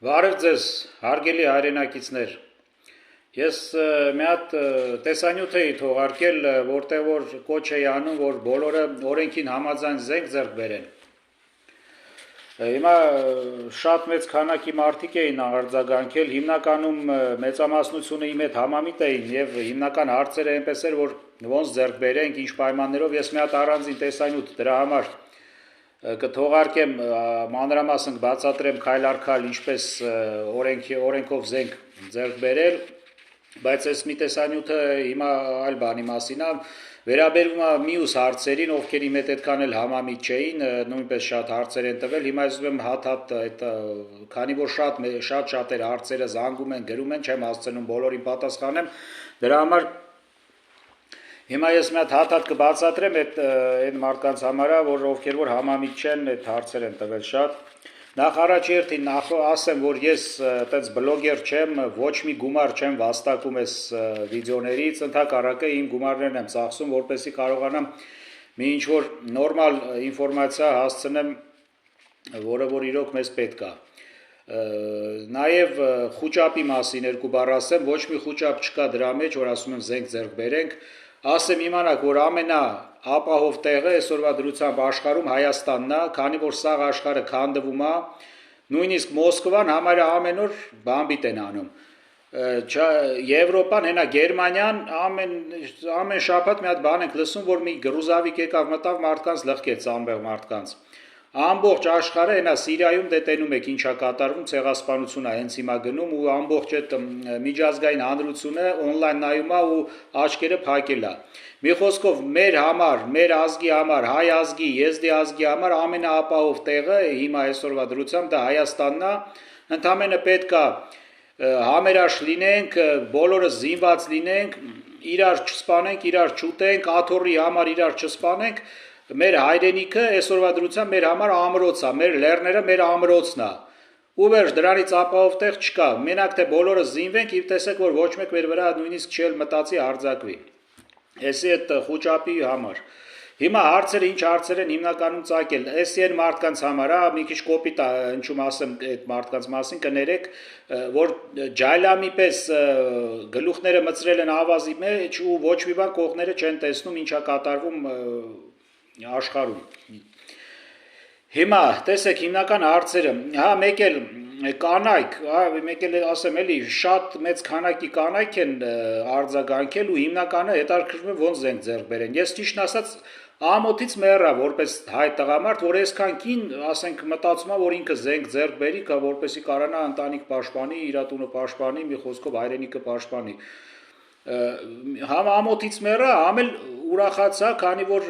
Բարև ձեզ, հարգելի հայրենակիցներ։ Ես մի հատ տեսանյութ էի թողարկել, որտեղ որ կոչ էի անում, որ բոլորը օրենքին համաձայն զենք ձեռք բերեն։ Հիմա շատ մեծ քանակի մարդիկ էին արձագանքել, հիմնականում մեծամասնությունը իմ հետ համամիտ էին եւ հիմնական հարցերը այնպես էր, որ ոնց ձեռք բերենք, ինչ պայմաններով, ես մի հատ առանձին տեսանյութ դրա համար կթողարկեմ մանրամասն բացատրեմ քայլ առ քայլ ինչպես օրենքով զենք ձեռք բերել, բայց այս մի տեսանյութը հիմա այլ բանի մասին է, վերաբերվում է մյուս հարցերին, ովքեր իմ հետ այդքան էլ համամիտ չէին, նույնպես շատ հարցեր են տվել, հիմա ես ուզում եմ հատ այդ քանի որ շատ հարցերը զանգում են, գրում են, չեմ հասցնում բոլորին պատասխանեմ, դրա համար հիմա ես մի հատ կբացատրեմ այդ մարդկանց համար, որ ովքեր որ համամիտ չեն, այդ հարցեր են տվել շատ։ Նախ առաջերտին ասեմ, որ ես այդպես բլոգեր չեմ, ոչ մի գումար չեմ վաստակում այս վիդեոներից, ընդհակառակը իմ գումարներն եմ ծախսում, որպեսզի կարողանամ մի ինչ-որ նորմալ ինֆորմացիա հասցնեմ, որը որ իրոք մեզ պետք է։ Նաև խուճապի մասին երկու բառ ասեմ, ոչ մի խուճապ չկա դրա մեջ, որ ասում եմ զենք ձեռք բերենք, ասեմ իմանաք, որ ամենաապահով տեղը այսօրվա դրությամբ աշխարհում Հայաստանն է, քանի որ սաղ աշխարհը քանդվում է, նույնիսկ Մոսկվան համարյա ամեն օր բամբիտ են անում։ Եվրոպան, հենա Գերմանիան ամեն շաբաթ մի հատ բան ենք լսում, որ մի գրուզավիկ եկավ մտավ մարդկանց լղկեց, անբեղ մարդկանց։ Ամբողջ աշխարհը հենա Սիրիայում տենում եք ինչա կատարվում, ցեղասպանություն է հենց հիմա գնում ու ամբողջ այդ միջազգային հանրությունը on-line նայում է ու աչքերը փակել է։ Մի խոսքով մեր համար, մեր ազգի համար, հայ ազգի, եզդի ազգի համար ամենաապահով տեղը հիմա այսօրվա դրությամբ դա Հայաստանն է, ընդամենը պետք է համերաշխ լինենք, բոլորը զինված լինենք, իրար չսպանենք, իրար չուտենք, աթոռի համար իրար չսպանենք, մեր հայրենիքը այսօրվա դրությամբ մեր համար ամրոց է, մեր լեռները մեր ամրոցն է։ Ու վերջ դրանից ապահով տեղ չկա։ Մենակ թե բոլորը զինվենք, եւ տեսեք, որ ոչ մեկ մեր վրա նույնիսկ չել մտածի հարձակվի։ Էսի այդ խուճապի համար։ Հիմա հարցերը ինչ հարցեր են հիմնականում ծագել։ Էսի են մարդկանց համար, մի քիչ կոպիտ է, ինչու ասեմ այդ մարդկանց մասին կներեք, որ ջայլամի պես գլուխները մծրել են ավազի մեջ ու ոչ մի բան կողները չեն տեսնում, ինչա կատարվում աշխարհում։ Հիմա տեսեք հիմնական հարցերը, մեկ էլ կանայք, մեկ էլ ասեմ էլի շատ մեծ քանակի կանայք են արձագանքել ու հիմնականը հետաքրքրվում է ոնց զենք ձեռք բերեն։ Ես ճիշտն ասած ամոթից մեռա որպես հայ տղամարդ, որ այսքան կին, ասենք, մտածում է, որ ինքը զենք ձեռք բերի, որպեսզի կարողանա ընտանիք պաշտպանի, իր տունը պաշտպանի, մի խոսքով հայրենիքը պաշտպանի։ Համ ամոթից մեռա, համ էլ ուրախացա, քանի որ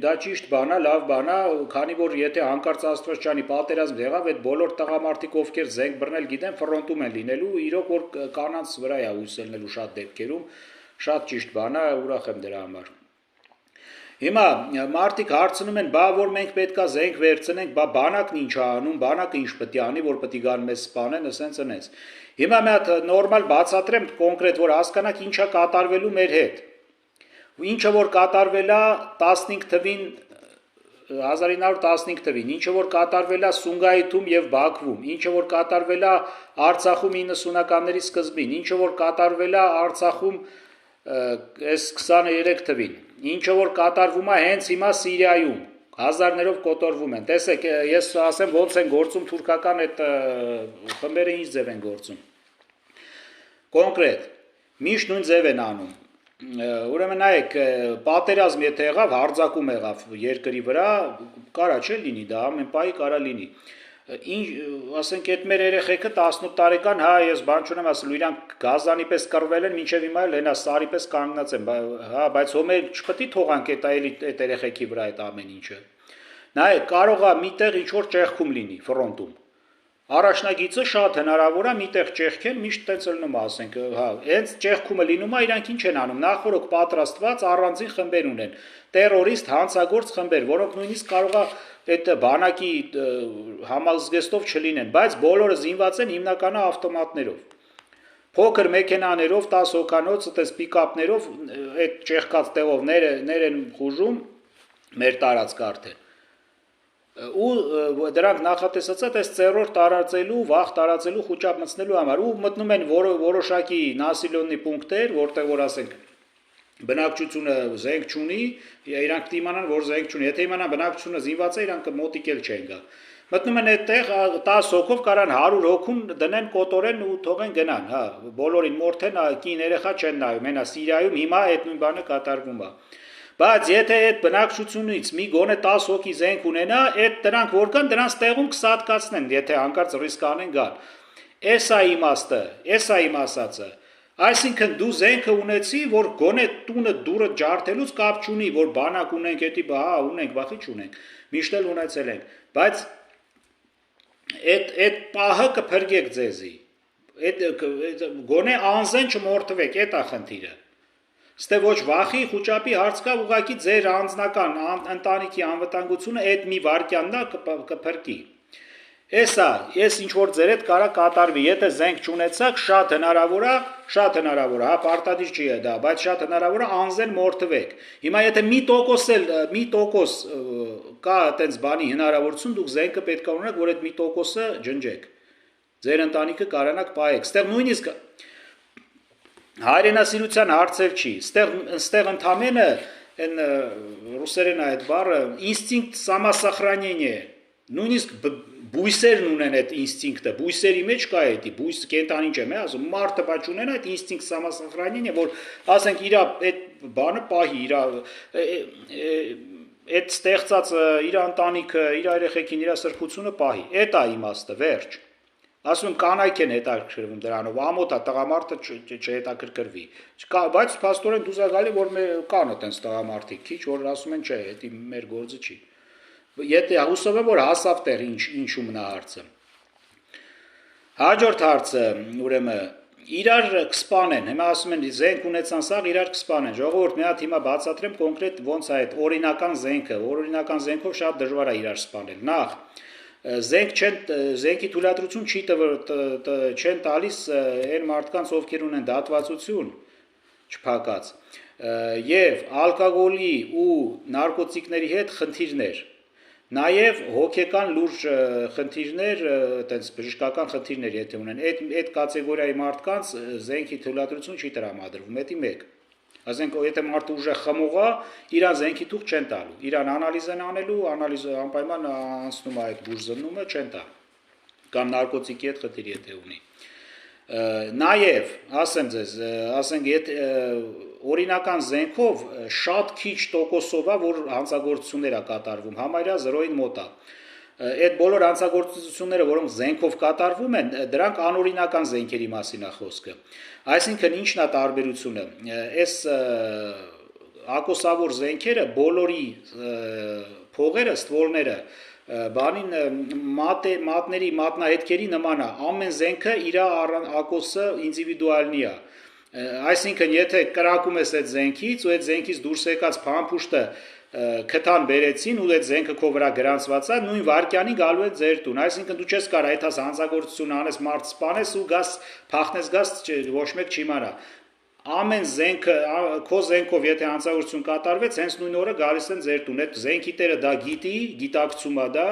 դա ճիշտ բան է, լավ բան է, քանի որ եթե հանկարծ Աստված չանի պատերազմ եղավ, այդ բոլոր տղամարդիկ ովքեր զենք բռնել գիտեն, ֆրոնտում են լինելու, իրոք որ կանանց վրա է հույս ելնելու շատ դեպքերում, շատ ճիշտ բան է, ուրախ եմ դրա համար։ Հիմա մարդիկ հարցնում են, բա որ մենք պետքա զենք վերցնենք, բա բանակն ինչ է անում, բանակը ինչ պետք է անի, որ պետք է գան մեզ սպանեն, ասենց։ Հիմա մի հատ նորմալ բացատրեմ կոնկրետ, որ հասկանաք ինչա կատարվելու մեր հետ։ Ինչը որ կատարվել է 15 թվին 1915 թվին, ինչը որ կատարվել է Սումգայիթում եւ Բաքվում, ինչը որ կատարվել է Արցախում 90-ականների սկզբին, ինչը որ կատարվել է Արցախում այս 23 թվին, ինչը որ կատարվում է հենց հիմա Սիրիայում, հազարներով կոտորվում են։ Տեսեք, ես ասեմ ոնց են գործում թուրքական այդ խմբերը ինչ ձև են գործում։ Կոնկրետ, միշտ նույն ձև են անում։ Ուրեմն նայեք, պատերազմ եթե եղավ, հարձակում եղավ երկրի վրա, կարա չէ լինի դա, ամեն պահի կարա լինի։ Ասենք այդ մեր երեխեքը 18 տարեկան, ես բան չունեմ ասելու, իրանք գազանի պես կռվել են, մինչև հիմա էլ հենա սարի պես կանգնած են, բայց հո մեր չպետք է թողանք այդ երեխեքի վրա այդ ամեն ինչը։ Նայեք, կարող է միտեղ ինչ որ ճեղքում լինի ֆրոնտում։ Առաջնագիծը շատ հնարավոր է միտեղ ճեղքեն, միշտ տենց լնում է, ասենք, հենց ճեղքումը լինում է, իրանք ինչ են անում, նախորոք պատրաստված առանձին խմբեր ունեն, տերորիստ, հանցագործ խմբեր, որոնք նույնիսկ կարող է այդ բանակի համազգեստով չլինեն, բայց բոլորը զինված են հիմնականը ավտոմատներով։ Փոքր մեքենաներով, 10 հոգանոց, այդպես պիկապներով այդ ճեղքած տեղով ներ են խուժում մեր տարածքը արդեն։ ու դրանք նախատեսած է այս ծերրորդ տարածելու, վաղ տարածելու, խոճապ մտցնելու համար ու մտնում են որոշակի նասիլյոնի պունկտեր, որտեղ որ ասենք բնակչությունը զենք չունի, իրանք դիմանան, որ զենք չունի, եթե իմանան բնակչությունը զինված է, իրանք մոտիկել չեն գա։ Մտնում են այդտեղ 10 հոգով կարան 100 հոգուն դնեն կոտորեն ու թողեն գնան, հա, բոլորին մորթեն, կին երեխա չեն նայում, մենա Սիրիայում հիմա այդ նույն բանը կատարվում է։ Բայց եթե այդ բնակչությունից մի գոնե 10 հոգի զենք ունենա, այդ դրանք որ կան, դրանց տեղում կսատկացնեն, եթե հանկարծ ռիսկ անեն գան։ Էս է իմաստը, էս է իմ ասածը։ Այսինքն դու զենքը ունեցի, որ գոնե տունը դուրը ջարդելուց կապ չունի, որ բանակ ունենք, էդի հա ունենք, բախի չունենք, միշտ էլ ունեցել ենք, բայց այդ պահը կփրկեք ձեզի։ Այդ գոնե անզեն չմորթվեք, այդ է խնդիրը։ Ստե ոչ վախի խոճապի հարց կա, ուղղակի ձեր անձնական ընտանիքի անվտանգությունը այդ մի վարքյանն է կփրկի։ Էսա, ես ինչ որ ձեր հետ կարա կատարվի, եթե զենք չունեցաք, շատ հնարավոր է, հա, պարտադիր չի է դա, բայց շատ հնարավոր է անզեն մորթվեք։ Հիմա եթե մի տոկոս կա այտենց բանի հնարավորություն, դուք զենքը պետք է ունենաք, որ այդ մի տոկոսը ջնջեք։ Ձեր ընտանիքը կարանաք պահեք։ Ստեղ նույնիսկ հայրենասիրության հարցեր չի, ստեղ ընդամենը են ռուսերեն այդ բառը ինստինկտ самосохранения, նույնիսկ բույսերն ունեն այդ ինստինկտը, բույսերի մեջ կա էդի, բույս կենտանին չեմ ասում, մարդը բաց ունեն այդ ինստինկտ самосохранения, որ ասենք իր այդ բանը պահի, իր այդ ստեղծած իր ընտանիքը, իր երեխեքին, իր սրբությունը պահի, այդ է իմաստը, վերջ։ Ասում կանայք են հետաքրքրվում դրանով, ամոթ է տղամարդը չհետաքրքրվի։ Բայց փաստորեն դուզ է գալի, որ կան այտենց տղամարդիկ, քիչ որ ասում են, չէ, դա մեր գործը չի։ Եթե հուսով եմ, որ հասավ տեղ ինչու մնա հարցը։ Հաջորդ հարցը, ուրեմն իրար կսպանեն, հիմա ասում են զենք ունեցան սաղ իրար կսպանեն։ Ժողովուրդ մի հատ հիմա բացատրեմ կոնկրետ ոնց է այդ օրինական զենքը, օրինական զենքով շատ դժվար է իրար սպանել։ Նախ զենքի թույլատրություն չեն տալիս այն մարդկանց, ովքեր ունեն դատվածություն չփակած, եւ ալկոգոլի ու նարկոտիկների հետ խնդիրներ, նաեւ հոգեկան լուրջ խնդիրներ, այտենց բժշկական խնդիրներ եթե ունեն, այդ կատեգորիայի մարդկանց զենքի թույլատրություն չի տրամադրվում, դա մեկ։ Ասենք եթե մարդը ուժեղ խմող է, իրան զենքի թուղթ չեն տալու, իրան անալիզ են անելու, անալիզը անպայման անցնում է այդ բուժզննումը չեն տա, կամ նարկոտիկի հետ խնդիր եթե ունի։ Նաև, ասեմ ձեզ, ասենք օրինական զենքով շատ քիչ տոկոսով է, որ հանցագործություններ է կատարվում, համարյա 0-ին մոտ է։ Այդ բոլոր հանցագործությունները, որոնք զենքով կատարվում են, դրանք անօրինական զենքերի մասին է խոսքը։ Այսինքն ինչն է տարբերությունը։ Այս ակոսավոր զենքերը բոլորի փողերը, ստվոլները բանին մատների, մատնահետքերի նման է։ Ամեն զենքը իր ակոսը ինդիվիդուալնի է։ Այսինքն եթե կրակում ես այդ զենքից ու այդ զենքից դուրս եկած փամփուշտը քթան բերեցին ու այդ զենքը քո վրա գրանցված է, նույն վարքյանին գալու է ձեր տուն։ Այսինքն դու չես կարող այդ հանցագործություն անես, մարդ սպանես ու գաս փախնես գաս ոչ մեկ չիմանա։ Ամեն զենքը քո զենքով եթե հանցագործություն կատարվեց, հենց նույն օրը գալիս են ձեր տուն։ Այդ զենքի տերը դա գիտի, գիտակցում է դա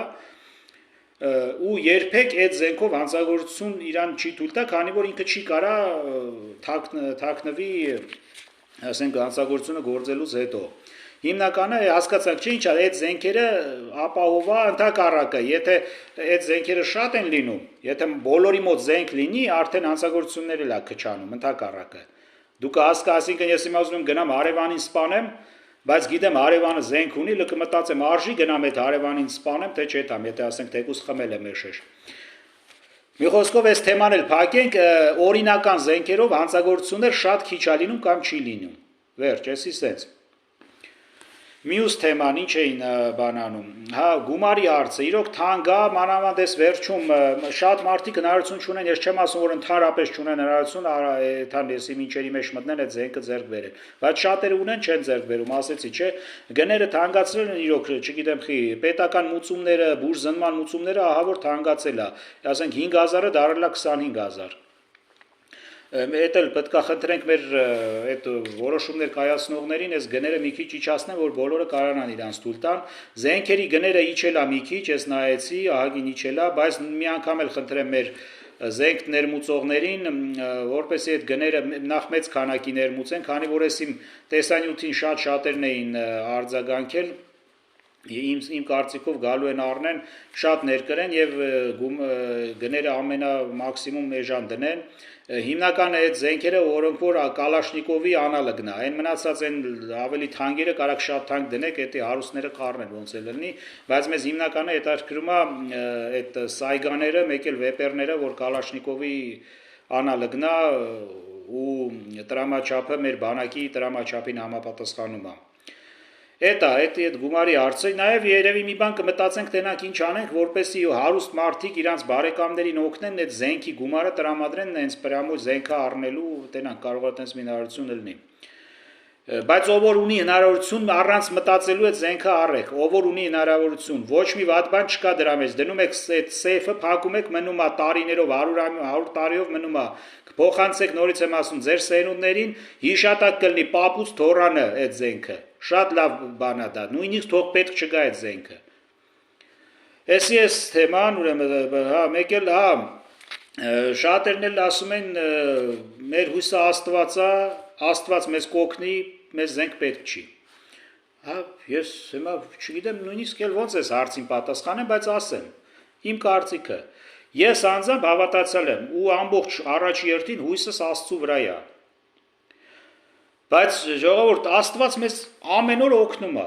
ու երբեք այդ զենքով հանցագործություն իրան չի թույլ տա, քանի որ ինքը չի կարա թաքնվի, ասենք հանցագործությունը գործելուց հետո։ Հիմնականը հասկացանք չէ ինչ է, այդ զենքերը ապահովա ընդհակառակը, եթե այդ զենքերը շատ են լինում, եթե բոլորի մոտ զենք լինի, արդեն հանցագործություններ էլ է քչանում, ընդհակառակը։ Դուք ասինքն ես հիմա ուզում եմ գնամ հարևանին սպանեմ, բայց գիտեմ հարևանը զենք ունի, լը կմտածեմ արժի գնամ այդ հարևանին սպանեմ, թե չէ տամ, եթե ասենք թեկուզ խմել եմ էշեշ։ Մի խոսքով այս թեման էլ փակենք, օրինական զենքերով հանցագործություններ շատ քիչ է լինում կամ չի լինում։ Վերջ, էսի սենց։ Մյուս թեման ինչ էին բանանում, հա գումարի հարցը, իրոք թանկ է, մանավանդ էս վերջում շատ մարդիկ հնարավորություն չունեն, ես չեմ ասում, որ ընդհանրապես չունեն հնարավորություն, այդան եսի մինչերի մեջ մտնեն այդ զենքը ձեռք բերեն, բայց շատերը ունեն չեն ձեռք բերում, ասեցի, չէ, գները թանկացրել են իրոք, չգիտեմ խի, պետական մուծումները, բուժզնման մուծումները ահա որ թանկացել է, ասենք 5000-ը դարել է 25000։ Էդ էլ պետք է խնդրենք մեր այդ որոշումներ կայացնողներին այս գները մի քիչ իջացնեն, որ բոլորը կարողանան իրանց թույլ տան։ Զենքերի գները իջել է մի քիչ, ես նայեցի, ահագին իջել է, բայց մի անգամ էլ խնդրեմ մեր զենք ներմուծողներին, որպեսզի այդ գները նախ մեծ քանակի ներմուծեն, քանի որ այս իմ տեսանյութին շատերն էին արձագանքել, իմ կարծիքով գալու են առնեն շատ ներկրեն եւ գները ամենամաքսիմում էժան դնեն հիմնականը այդ զենքերը որոնք որ Կալաշնիկովի անալոգն է այն մնացած են ավելի թանկերը կարակ շատ թանկ դնեք դա հարուստները կառնեն ոնց է լինի բայց մեզ հիմնականը հետաքրքրում է այդ սայգաները մեկ էլ վեպերները որ Կալաշնիկովի անալոգն է ու տրամաչափը մեր բանակի տրամաչափին համապատասխանում է Էտա այդ գումարի հարցը նաև երևի մի բան կմտածենք տենանք ինչ անենք որպեսզի հարուստ մարդիկ իրանց բարեկամներին օգնեն այդ զենքի գումարը տրամադրեն հենց պրամոյ զենքը առնելու տենանք կարող է այդպես մի հնարավորություն լինի բայց ով որ ունի հնարավորություն առանց մտածելու այդ զենքը առեք ով որ ունի հնարավորություն ոչ մի վատ բան չկա դրա մեջ դնում եք այդ սեյֆը փակում եք մնում է տարիներով 100 տարիով մնում է փոխանցեք նորից եմ ասում ձեր սերունդներին հիշատակ կլինի պապուց թորանը այդ զենքը Շատ լավ բան է դա, նույնիսկ թող պետք չգա այդ զենքը։ Էսի էս թեման, ուրեմն, հա, մեկ էլ, հա, շատերն էլ ասում են մեր հույսը Աստվածա, Աստված մեզ կօգնի, մեզ զենք պետք չի։ Հա, ես հիմա չգիտեմ նույնիսկ էլ ոնց էս հարցին պատասխանեմ, բայց ասեմ, իմ կարծիքը, ես անձամբ հավատացել եմ ու ամբողջ առաջի երթին հույսս Աստծու վրա է։ Բայց ժողովուրդ Աստված մեզ ամեն օր օգնում է։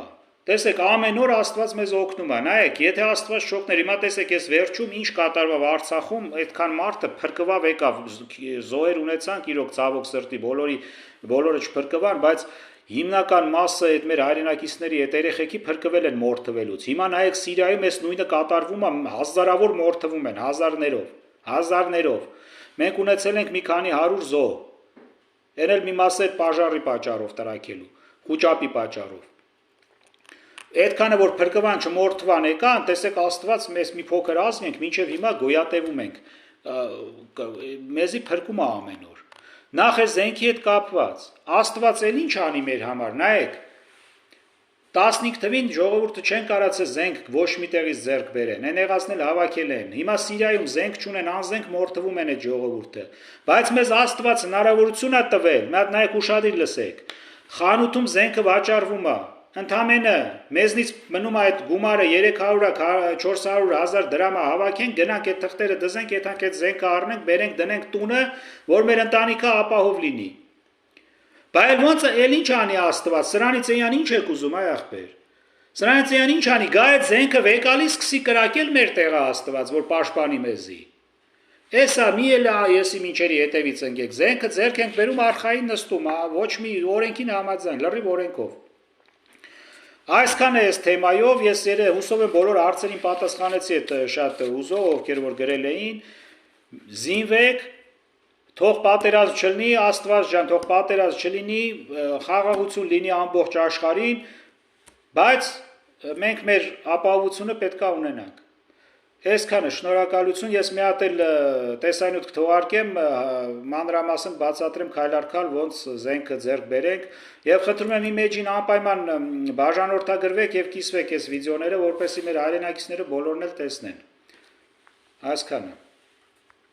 Տեսեք, ամեն օր Աստված մեզ օգնում է։ Նայեք, եթե Աստված չօգներ, հիմա տեսեք, այս վերջում ինչ կատարվավ Արցախում, այդքան մարդը փրկվավ եկավ, զոհեր ունեցանք, իրոք ցավոք սրտի, բոլորը չփրկվան, բայց հիմնական մասը այդ մեր հայրենակիցների այդ երեխեքի փրկվել են մորթվելուց։ Հիմա նայեք Սիրիայում այս նույնը կատարվում է, հազարավոր մորթվում են, հազարներով։ Մենք ունեցել ենք մի քանի 100 զոհ Են էլ մի մասը այդ պաժարի պատճառով տրակելու, խուճապի պատճառով։ Այդքանը որ փրկվան չմորթվան եկան, տեսեք Աստված մեզ մի փոքր ազգ ենք, մինչև հիմա գոյատևում ենք։ Մեզի փրկում է ամեն օր։ Նախ է զենքի հետ կապված։ Աստված էլ ինչ անի մեր համար, նայեք։ 15 թվին ժողովուրդը չեն կարացել զենք ոչ մի տեղից ձեռք բերեն, են եղածնել հավաքել են։ Հիմա Սիրիայում զենք չունեն, անզենք մորթվում են այդ ժողովուրդը։ Բայց մեզ Աստված հնարավորություն է տվել, մի հատ նայեք ուշադիր լսեք։ Խանութում զենքը վաճառվում է։ Ընդամենը մեզնից մնում է այդ գումարը 300 400 հազար դրամը հավաքենք, գնանք այդ թղթերը դզենք, եթանք այդ զենքը առնենք, բերենք, դնենք տունը, որ մեր ընտանիքը ապահով լինի։ Բայց ոնց էլ ինչ անի Աստված, սրանից էյան ինչ եք ուզում, այ ախպեր։ Սրանից էյան ինչ անի, գա այդ զենքը վեկալի սկսի կրակել մեր տեղը Աստված, որ պաշտպանի մեզի։ Էսա մի էլ եսի մինչերի հետևից ընկեք, զենքը ձեռք ենք բերում արխային նստում, ոչ մի օրենքին համաձայն, լրիվ օրենքով։ Այսքան է այս թեմայով, ես հուսով եմ բոլոր հարցերին պատասխանեցի այդ շատ հուզով, ովքեր որ գրել էին, զինվեք Թող պատերազմ չլինի, Աստված ջան, թող պատերազմ չլինի, խաղաղություն լինի ամբողջ աշխարհին, բայց մենք մեր ապահովությունը պետք է ունենանք։ Այսքանը շնորհակալություն, ես մի հատ էլ տեսանյութ կթողարկեմ, մանրամասն բացատրեմ քայլ առ քայլ ոնց զենքը ձեռք բերենք եւ խնդրում եմ իմ էջին անպայման բաժանորդագրվեք եւ կիսվեք այս վիդեոները, որպեսզի մեր հայրենակիցները բոլորն էլ տեսնեն։ Այսքանը